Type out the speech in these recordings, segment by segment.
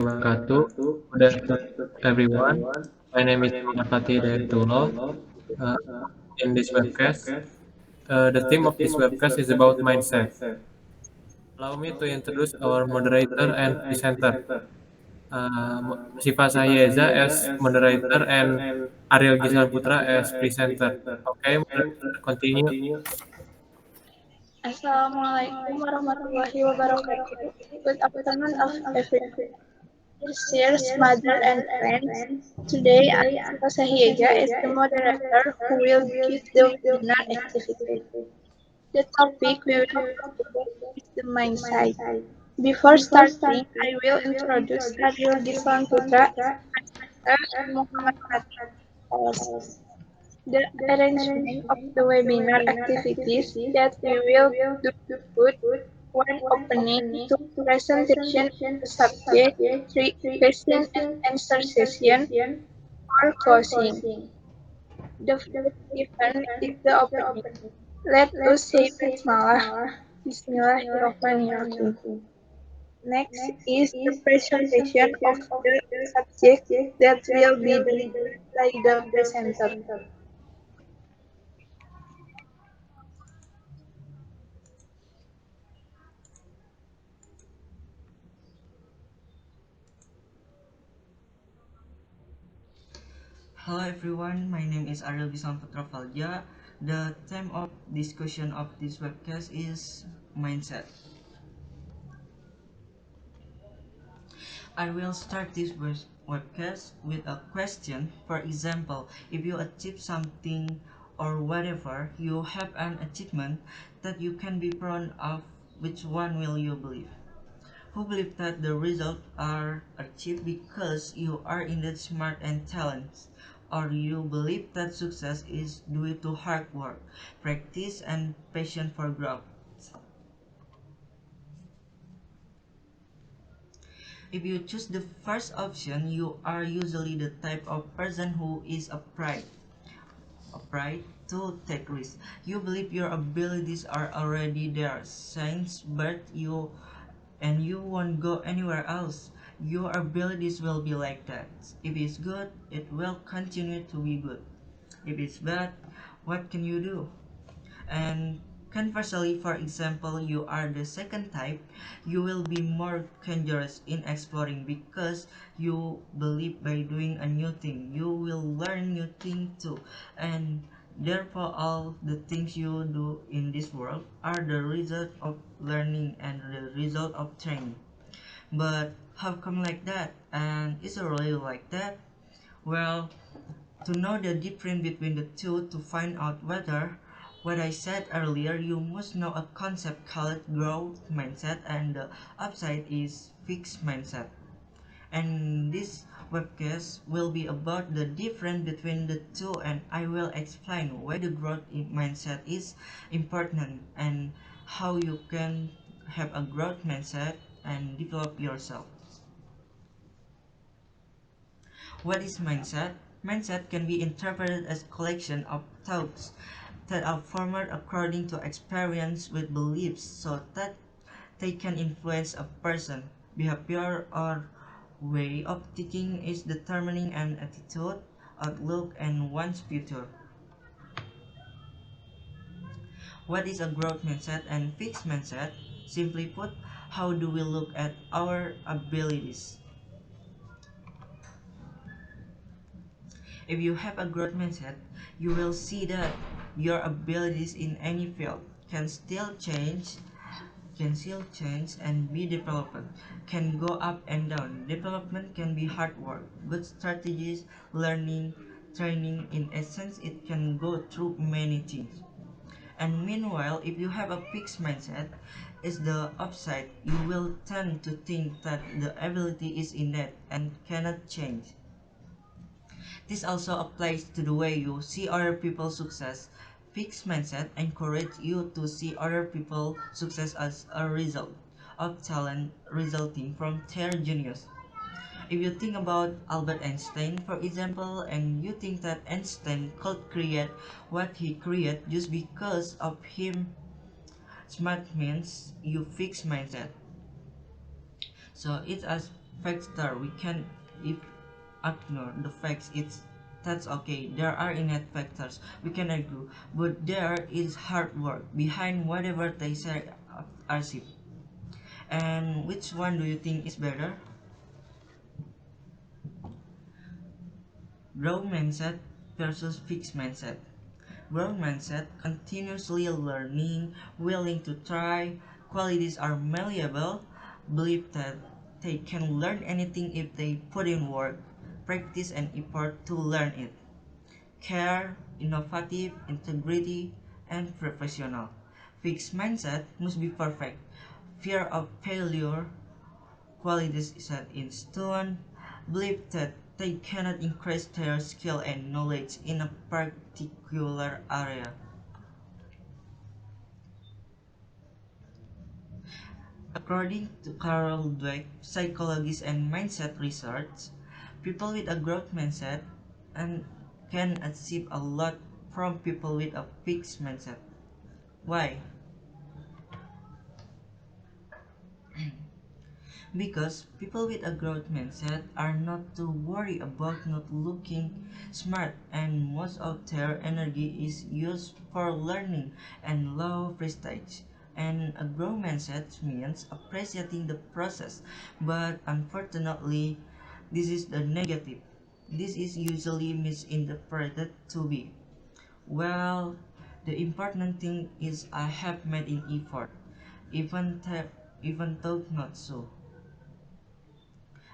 wabarakatuh. Good afternoon, everyone. My name is Fatih dari Uh, in this webcast, the theme of this webcast is about mindset. Allow me to introduce our moderator and presenter, Syifa Shahieza as moderator and Ariel Gislan Putra as presenter. Okay, moderator, continue. Assalamualaikum warahmatullahi wabarakatuh. Good afternoon of everyone. Dear mother and friends, today I'm Shahieza as the moderator who will give the webinar activity. The topic we will talk about is the mindset. Before starting, I will introduce Ariel Gislan Putra as and Muhammad Fatih. The arrangement of the webinar activities that we will do include one opening, two presentation of the subject, three question and answer session, four closing. The first event is the opening. Let us say Bismillah. Bismillahirrahmanirrahim. Next is the presentation of the subject that will be delivered by the presenter. Hello everyone, my name is Ariel Putra. The theme of discussion of this webcast is mindset. I will start this webcast with a question. For example, if you achieve something or whatever, you have an achievement that you can be proud of, which one will you believe? Who believe that the results are achieved because you are indeed smart and talented, or you believe that success is due to hard work, practice, and passion for growth? If you choose the first option, you are usually the type of person who is afraid to take risks. You believe your abilities are already there since birth, you won't go anywhere else. Your abilities will be like that. If it's good, it will continue to be good. If it's bad, what can you do? And conversely, for example, you are the second type, you will be more courageous in exploring because you believe by doing a new thing, you will learn new things too. And therefore, all the things you do in this world are the result of learning and the result of training. But how come like that? And is it really like that? Well, to know the difference between the two, to find out whether what I said earlier, you must know a concept called growth mindset, and the upside is fixed mindset. And this webcast will be about the difference between the two, and I will explain why the growth mindset is important and how you can have a growth mindset and develop yourself. What is mindset? Mindset can be interpreted as a collection of thoughts that are formed according to experience with beliefs, so that they can influence a person. Behavior or way of thinking is determining an attitude, outlook, and one's future. What is a growth mindset and fixed mindset? Simply put, how do we look at our abilities? If you have a growth mindset, you will see that your abilities in any field can still change and be developed, can go up and down. Development can be hard work, good strategies, learning, training. In essence, it can go through many things. And meanwhile, if you have a fixed mindset, is the upside. You will tend to think that the ability is innate and cannot change. This also applies to the way you see other people's success. Fixed mindset encourages you to see other people's success as a result of talent resulting from their genius. If you think about Albert Einstein, for example, and you think that Einstein could create what he created just because of him, smart means you fix mindset. So it's as factor we can if ignore the facts. It's That's okay. There are innate factors we can argue, but there is hard work behind whatever they say are ship. And which one do you think is better? Growth mindset versus fixed mindset. Growth mindset, continuously learning, willing to try, qualities are malleable, believe that they can learn anything if they put in work, practice, and effort to learn it. Care, innovative, integrity, and professional. Fixed mindset must be perfect. Fear of failure, qualities set in stone, believe that they cannot increase their skill and knowledge in a particular area. According to Carol Dweck, psychologist and mindset research, people with a growth mindset and can achieve a lot from people with a fixed mindset. Why? Because people with a growth mindset are not too worried about not looking smart, and most of their energy is used for learning and low prestige. And a growth mindset means appreciating the process, but unfortunately, this is the negative. This is usually misinterpreted to be, well, the important thing is I have made an effort, even, even though not so.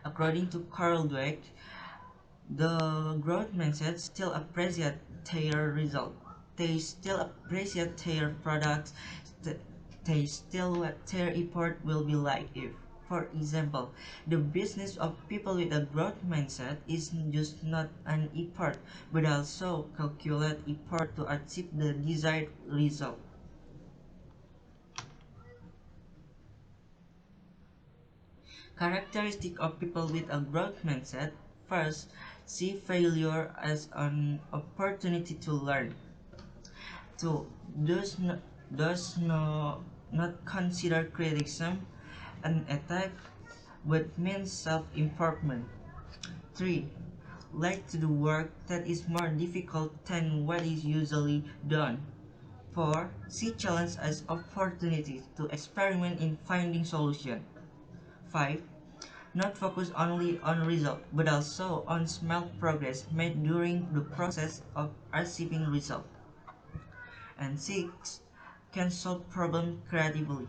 According to Carl Dweck, the growth mindset still appreciate their result. They still appreciate their products. They still what their effort will be like if, for example, the business of people with a growth mindset is just not an effort, but also calculate effort to achieve the desired result. Characteristic of people with a growth mindset. First, see failure as an opportunity to learn. 2. Does not consider criticism an attack but means self-improvement. 3. Like to do work that is more difficult than what is usually done. 4. See challenge as opportunities to experiment in finding solution. 5. Not focus only on result but also on small progress made during the process of achieving result. And 6. Can solve problem creatively.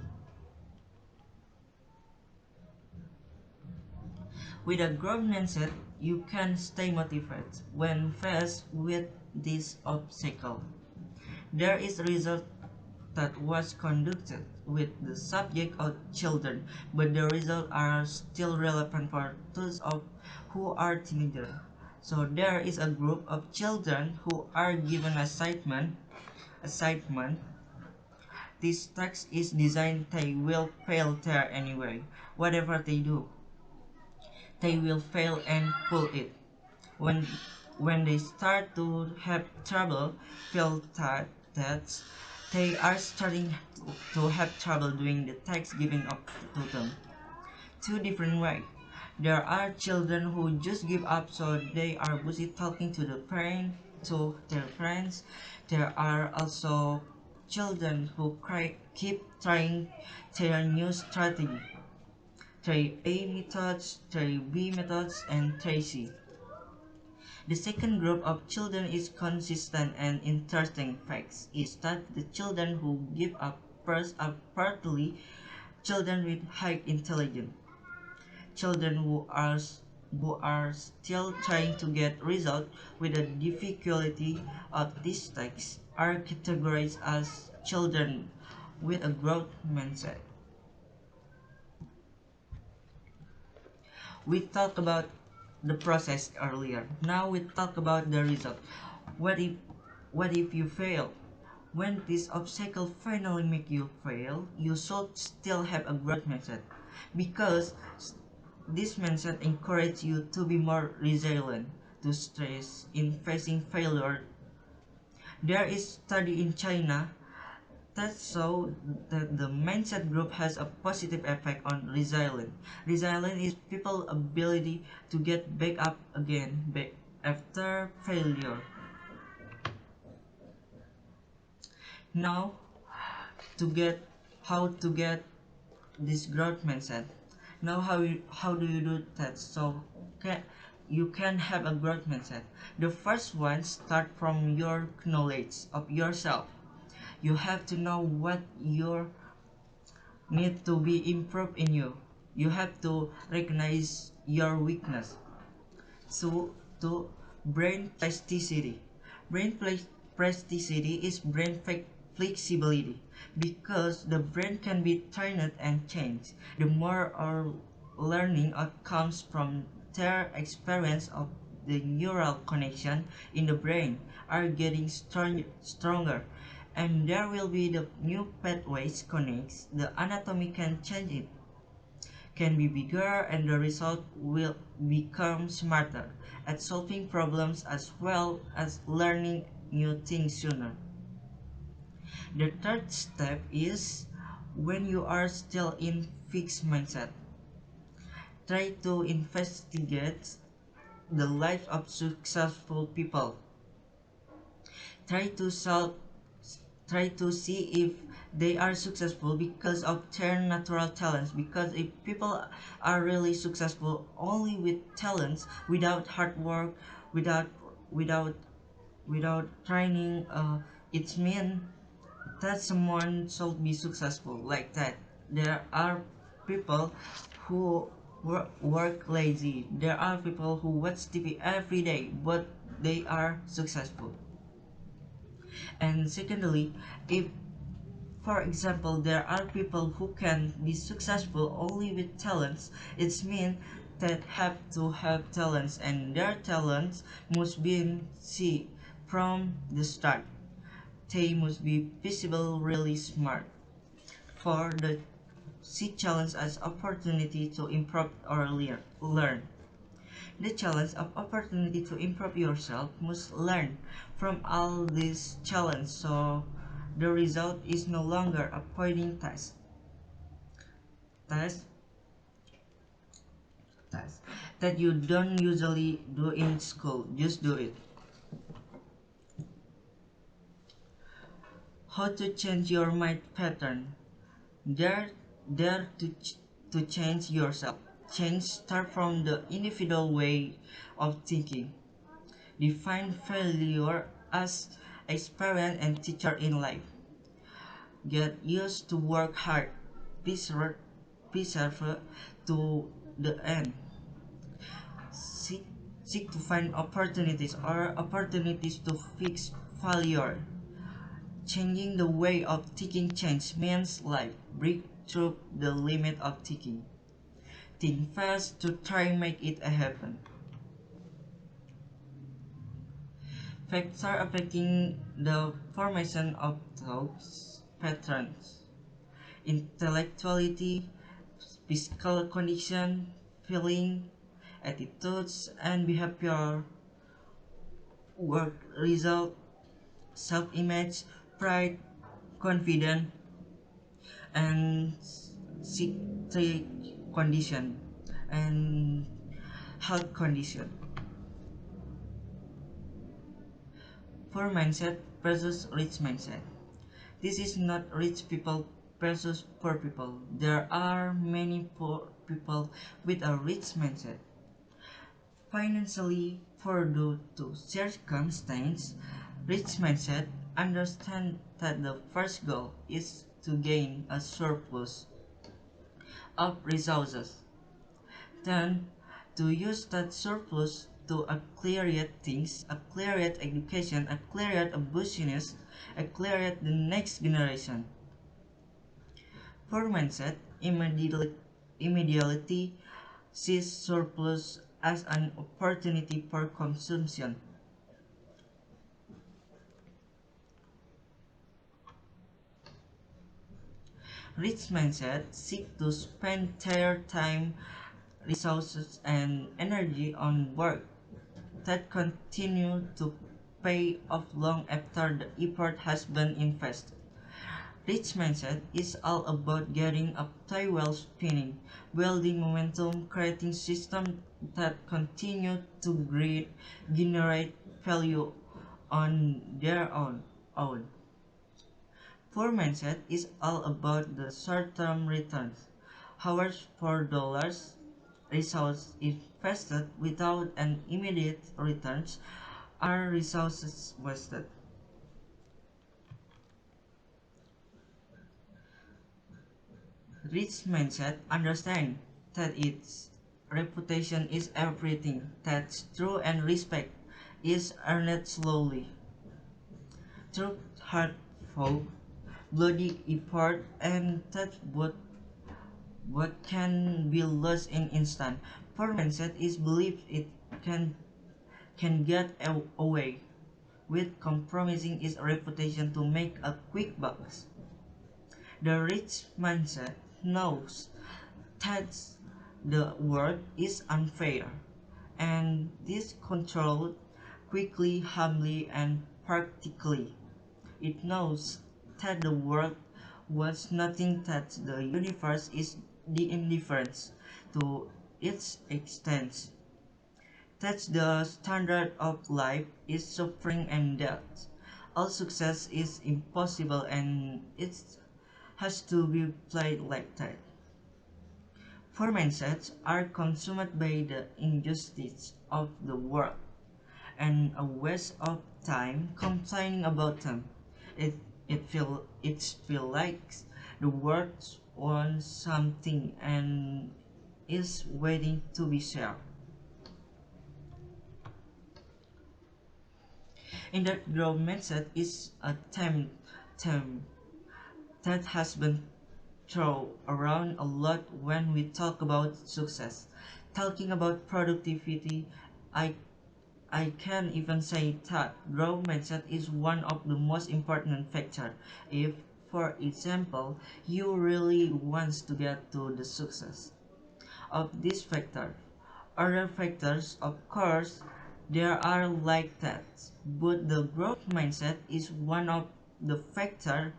With a growth mindset, you can stay motivated when faced with this obstacle. There is a result that was conducted with the subject of children, but the results are still relevant for those of who are teenagers. So there is a group of children who are given assignment. This text is designed they will fail there anyway. Whatever they do, they will fail and pull it. When when they start to have trouble, feel that they are starting to have trouble doing the text giving up to them. Two different ways. There are children who just give up, so they are busy talking to to their friends. There are also children who keep trying their new strategy. Try A methods, try B methods, and try C. The second group of children is consistent, and interesting facts is that the children who give up first are partly children with high intelligence. Children who are still trying to get results with the difficulty of this text are categorized as children with a growth mindset. We talked about the process earlier. Now we talk about the result. What if what if you fail? When this obstacle finally make you fail, you should still have a growth mindset, because this mindset encourages you to be more resilient to stress in facing failure. There is study in China That's so that the mindset group has a positive effect on resilience. Resilience is people's ability to get back up again after failure. Now, to get how to get this growth mindset. Now, how do you do that? So, you can have a growth mindset. The first one start from your knowledge of yourself. You have to know what you need to be improved in you. You have to recognize your weakness. So, to brain plasticity. Plasticity is brain flexibility because the brain can be trained and changed. The more our learning comes from their experience of the neural connection in the brain are getting stronger, and there will be the new pathways connects. The anatomy can change it, can be bigger, and the result will become smarter at solving problems as well as learning new things sooner. The third step is when you are still in fixed mindset. Try to investigate the life of successful people. Try to solve try to see if they are successful because of their natural talents, because if people are really successful only with talents without hard work, without without without training, it means that someone should be successful like that. There are people who work lazy. There are people who watch TV every day but they are successful. And secondly, if for example there are people who can be successful only with talents, it means that have to have talents and their talents must be seen from the start. They must be visible really smart. For the see challenge as opportunity to improve or learn. The challenge of opportunity to improve yourself must learn from all these challenges, so the result is no longer avoiding test test that you don't usually do in school. Just do it. How to change your mind pattern? Dare, dare to change yourself. Change start from the individual way of thinking. Define failure as experience and teacher in life. Get used to work hard. Persevere to the end. Seek, seek to find opportunities or opportunities to fix failure. Changing the way of thinking change means life. Break through the limit of thinking. Think fast to try make it happen. Factors affecting the formation of thoughts patterns: intellectuality, physical condition, feeling, attitudes and behavior, work result, self-image, pride, confidence, and psychiatric condition and health condition. Poor mindset versus rich mindset. This is not rich people versus poor people. There are many poor people with a rich mindset. Financially, for due to circumstance, rich mindset understand that the first goal is to gain a surplus of resources, then to use that surplus to acquire things, acquire education, acquire a business, acquire the next generation. For mindset, immediately sees surplus as an opportunity for consumption. Rich mindset seek to spend their time, resources, and energy on work that continue to pay off long after the effort has been invested. Rich mindset is all about getting a flywheel spinning, building momentum, creating systems that continue to generate value on their own. Poor mindset is all about the short-term returns. Hours for dollars, resources invested without an immediate returns are resources wasted. Rich mindset understand that its reputation is everything, that's true and respect is earned slowly through hard fought, bloody effort, and that what can be lost in instant. Poor mindset is belief it can get away with compromising its reputation to make a quick bucks. The rich mindset knows that the world is unfair and is controlled quickly, humbly, and practically. It knows that the world wants nothing, that the universe is the indifference to its extent, that the standard of life is suffering and death. All success is impossible and it has to be played like that. Poor mindsets are consumed by the injustice of the world and a waste of time complaining about them. It it feel like the world wants something and is waiting to be shared. In that growth mindset is a term that has been thrown around a lot when we talk about success. Talking about productivity, I I can even say that growth mindset is one of the most important factor. If, for example, you really wants to get to the success of this factor, other factors, of course, there are like that. But the growth mindset is one of the factor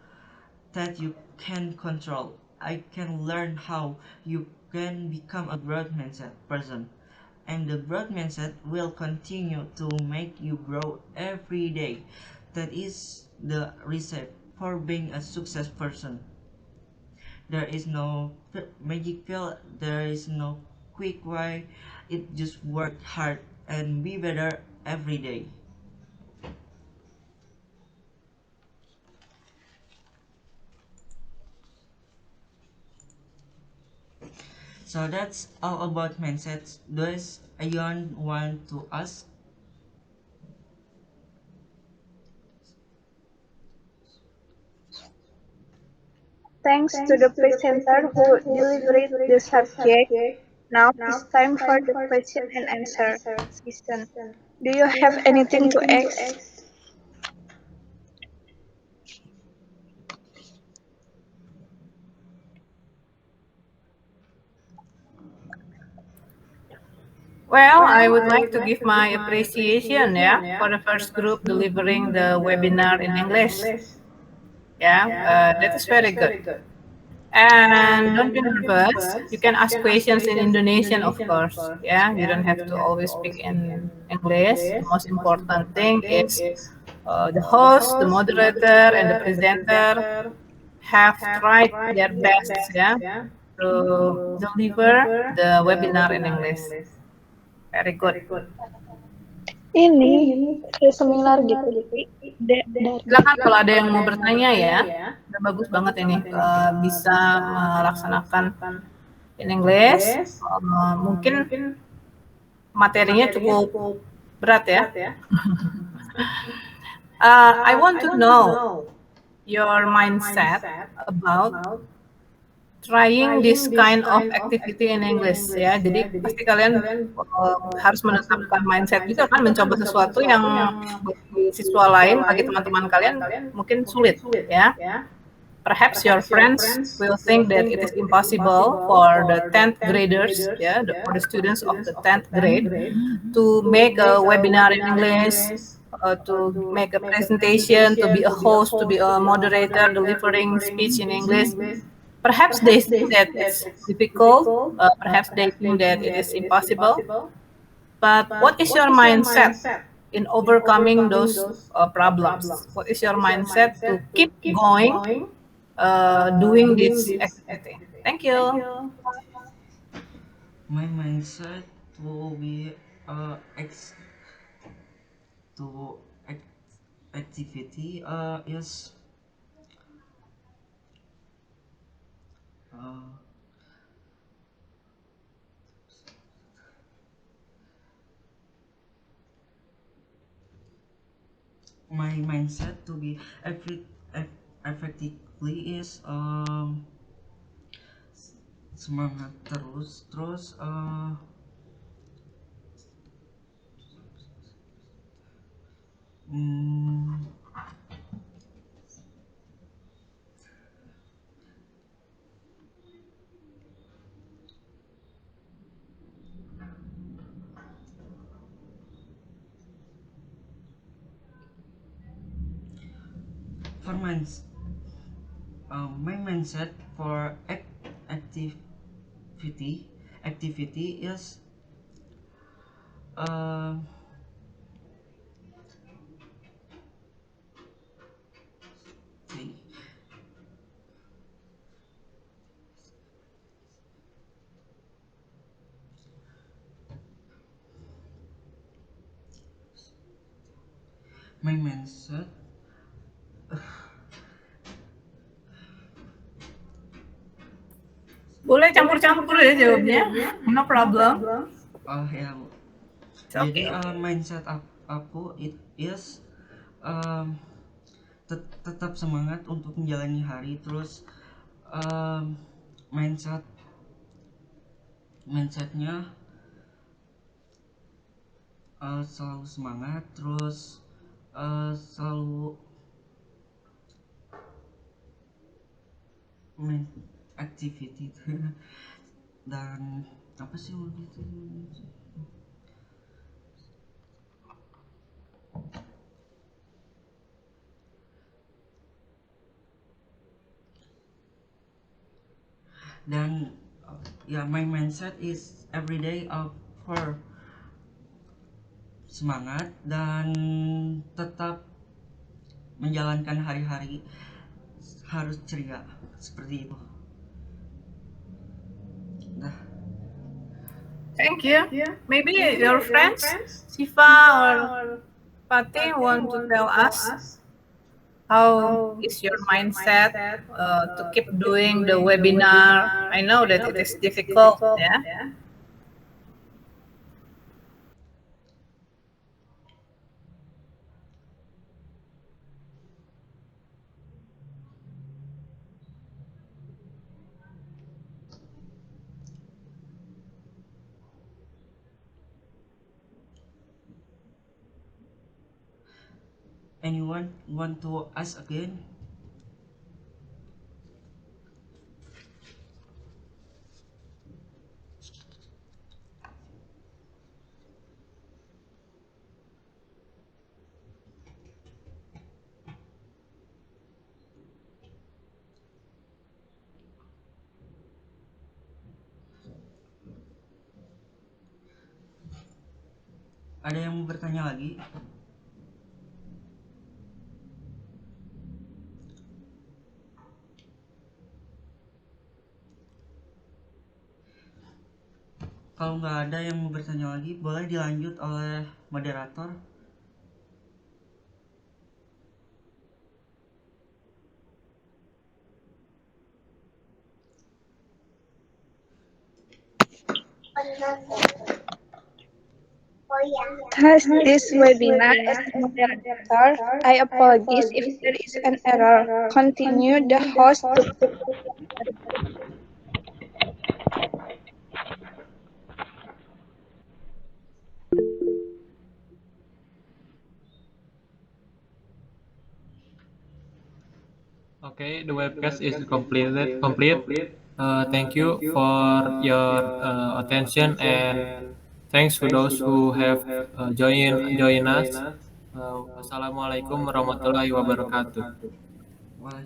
that you can control. I can learn how you can become a growth mindset person. And the growth mindset will continue to make you grow every day. That is the recipe for being a success person. There is no magic pill, there is no quick way. It just work hard and be better every day. So that's all about mindsets. Does Ayon want to ask? Thanks to the presenter who delivered the subject. Now it's time for the question and answer session. Do you have anything to ask? Well, I would like to give my appreciation, for the first group delivering the webinar in English. That is very good. And don't be nervous. You can ask questions in Indonesian, of course. You don't have to always speak in English. The most important thing is the host, the moderator, and the presenter have tried their best, to deliver the webinar in English. Very good. Ini seminar gitu, dari Silakan kalau ada yang mau bertanya ya. Udah bagus banget ini bisa melaksanakan in English. Mungkin materinya cukup berat ya. I want to know your mindset about trying this kind of activity in English ya. Jadi pasti kalian harus menetapkan mindset juga kan, mencoba sesuatu yang bagi siswa lain, bagi teman-teman kalian mungkin sulit ya. Perhaps your friends will think that it is impossible for the 10th graders, for the students of the 10th grade to make a webinar in English to make a presentation, to be a host, to be a moderator, delivering speech in English. Perhaps they think that it's difficult. Perhaps they think that it is impossible. But what is your mindset in overcoming those problems? What is your mindset to keep going doing this activity? Thank you. My mindset will be ex to activity is uh, my mindset to be effectively is semangat terus mm, for my mindset for activity is uh, see, my mindset Boleh campur-campur ya jawabnya. No problem. ya It's jadi okay. mindset aku it is um, tetap semangat untuk menjalani hari terus um, mindsetnya selalu semangat terus selalu main activity dan apa sih waktu itu dan ya my mindset is everyday for semangat dan tetap menjalankan hari-hari harus ceria seperti itu. Nah, Thank you. Maybe your friends, Syifa or Fatih, want to tell us how is your mindset to keep doing the webinar? I know that it is difficult, yeah. anyone want to ask again? Ada yang mau bertanya lagi? Kalau nggak ada yang mau bertanya lagi, boleh dilanjut oleh moderator. Thus, this webinar as a moderator, I apologize if there is an error. Continue the host to Okay, the webcast is completed. Complete. Thank you for your attention, and thanks to those who have join us. Assalamualaikum warahmatullahi wabarakatuh. Well,